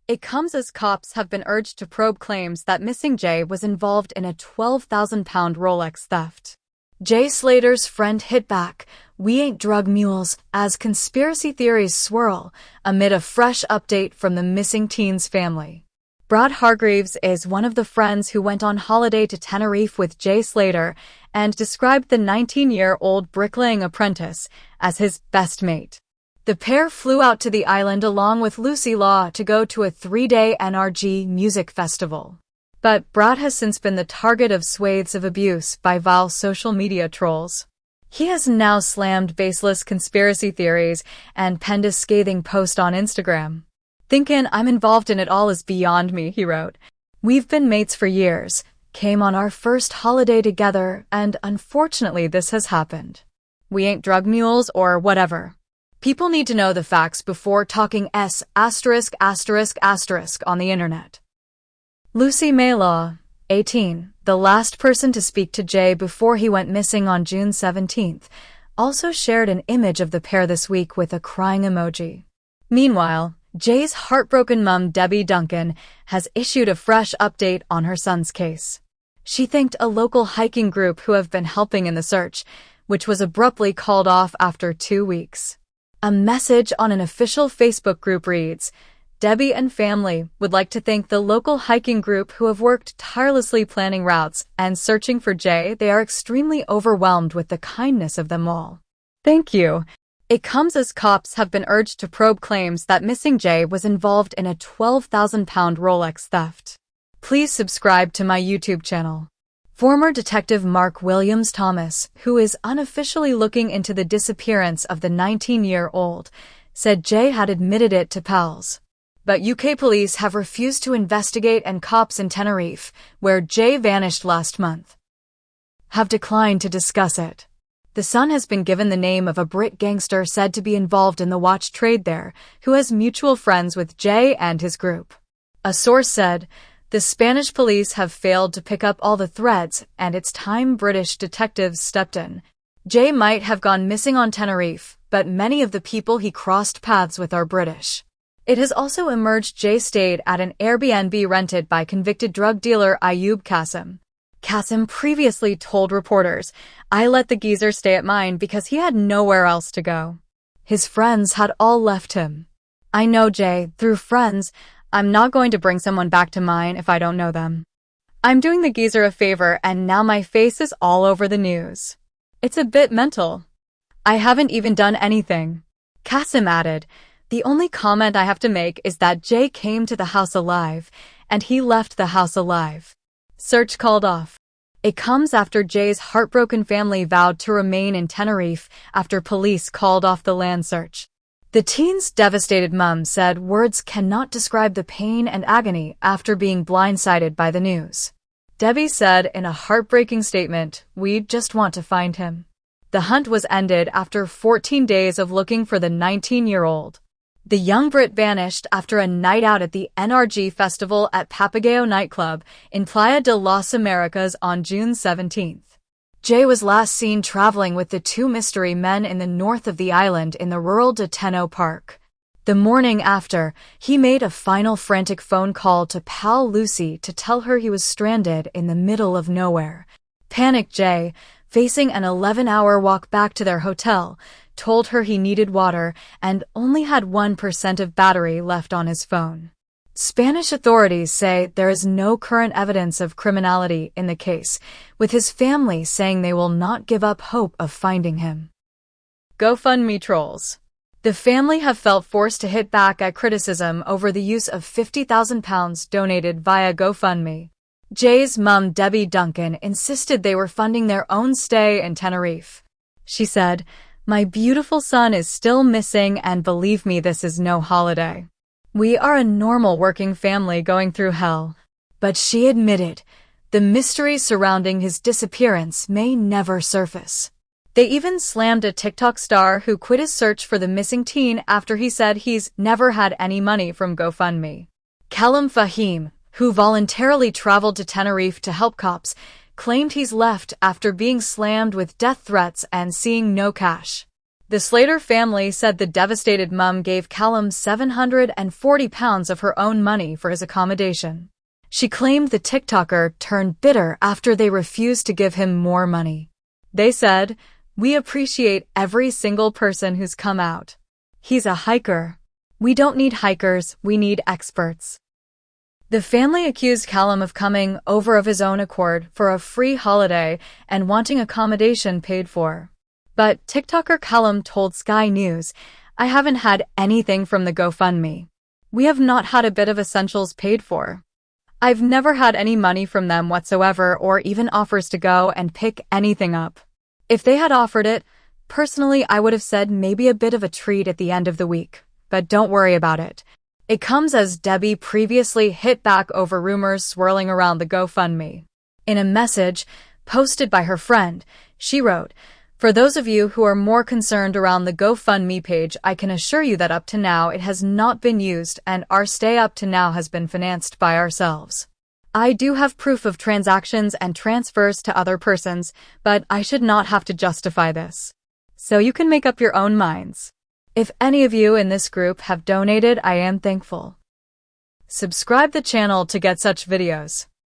It comes as cops have been urged to probe claims that missing Jay was involved in a £12,000 Rolex theft. Jay Slater's friend hit back, "We ain't drug mules," as conspiracy theories swirl amid a fresh update from the missing teen's family. Brad Hargreaves is one of the friends who went on holiday to Tenerife with Jay Slater and described the 19-year-old bricklaying apprentice as his best mate. The pair flew out to the island along with Lucy Law to go to a 3-day NRG music festival. But Brad has since been the target of swathes of abuse by vile social media trolls. He has now slammed baseless conspiracy theories and penned a scathing post on Instagram. "Thinking I'm involved in it all is beyond me," he wrote. "We've been mates for years, came on our first holiday together, and unfortunately this has happened. We ain't drug mules or whatever. People need to know the facts before talking on the internet." Lucy Maylaw, 18, the last person to speak to Jay before he went missing on June 17th, also shared an image of the pair this week with a crying emoji. Meanwhile, Jay's heartbroken mum, Debbie Duncan, has issued a fresh update on her son's case. She thanked a local hiking group who have been helping in the search, which was abruptly called off after 2 weeks. A message on an official Facebook group reads, "Debbie and family would like to thank the local hiking group who have worked tirelessly planning routes and searching for Jay. They are extremely overwhelmed with the kindness of them all. Thank you." It comes as cops have been urged to probe claims that missing Jay was involved in a £12,000 Rolex theft. Please subscribe to my YouTube channel. Former Detective Mark Williams Thomas, who is unofficially looking into the disappearance of the 19-year-old, said Jay had admitted it to pals. But UK police have refused to investigate, and cops in Tenerife, where Jay vanished last month, have declined to discuss it. The Sun has been given the name of a Brit gangster said to be involved in the watch trade there, who has mutual friends with Jay and his group. A source said, "The Spanish police have failed to pick up all the threads, and it's time British detectives stepped in. Jay might have gone missing on Tenerife, but many of the people he crossed paths with are British." It has also emerged Jay stayed at an Airbnb rented by convicted drug dealer Ayub Qasim. Qasim previously told reporters, "I let the geezer stay at mine because he had nowhere else to go. His friends had all left him. I know Jay through friends. I'm not going to bring someone back to mine if I don't know them. I'm doing the geezer a favor, and now my face is all over the news. It's a bit mental. I haven't even done anything." Qasim added, "The only comment I have to make is that Jay came to the house alive, and he left the house alive. Search called off." It comes after Jay's heartbroken family vowed to remain in Tenerife after police called off the land search. The teen's devastated mum said words cannot describe the pain and agony after being blindsided by the news. Debbie said in a heartbreaking statement, "We just want to find him." The hunt was ended after 14 days of looking for the 19-year-old. The young Brit vanished after a night out at the NRG festival at Papagayo nightclub in Playa de las Americas on June 17th. Jay was last seen traveling with the 2 mystery men in the north of the island in the rural de Teno park. The morning after, he made a final frantic phone call to pal Lucy to tell her he was stranded in the middle of nowhere. Panicked Jay, facing an 11-hour walk back to their hotel, told her he needed water and only had 1% of battery left on his phone. Spanish authorities say there is no current evidence of criminality in the case, with his family saying they will not give up hope of finding him. GoFundMe trolls. The family have felt forced to hit back at criticism over the use of £50,000 donated via GoFundMe. Jay's mum, Debbie Duncan, insisted they were funding their own stay in Tenerife. She said, "My beautiful son is still missing, and believe me, this is no holiday. We are a normal working family going through hell." But she admitted, the mystery surrounding his disappearance may never surface. They even slammed a TikTok star who quit his search for the missing teen after he said he's never had any money from GoFundMe. Callum Fahim, who voluntarily traveled to Tenerife to help cops, claimed he's left after being slammed with death threats and seeing no cash. The Slater family said the devastated mum gave Callum £740 of her own money for his accommodation. She claimed the TikToker turned bitter after they refused to give him more money. They said, "We appreciate every single person who's come out. He's a hiker. We don't need hikers, we need experts." The family accused Callum of coming over of his own accord for a free holiday and wanting accommodation paid for. But TikToker Callum told Sky News, "I haven't had anything from the GoFundMe. We have not had a bit of essentials paid for. I've never had any money from them whatsoever or even offers to go and pick anything up. If they had offered it, personally I would have said maybe a bit of a treat at the end of the week, but don't worry about it." It comes as Debbie previously hit back over rumors swirling around the GoFundMe. In a message posted by her friend, she wrote, "For those of you who are more concerned around the GoFundMe page, I can assure you that up to now it has not been used and our stay up to now has been financed by ourselves. I do have proof of transactions and transfers to other persons, but I should not have to justify this. So you can make up your own minds. If any of you in this group have donated, I am thankful. Subscribe the channel to get such videos.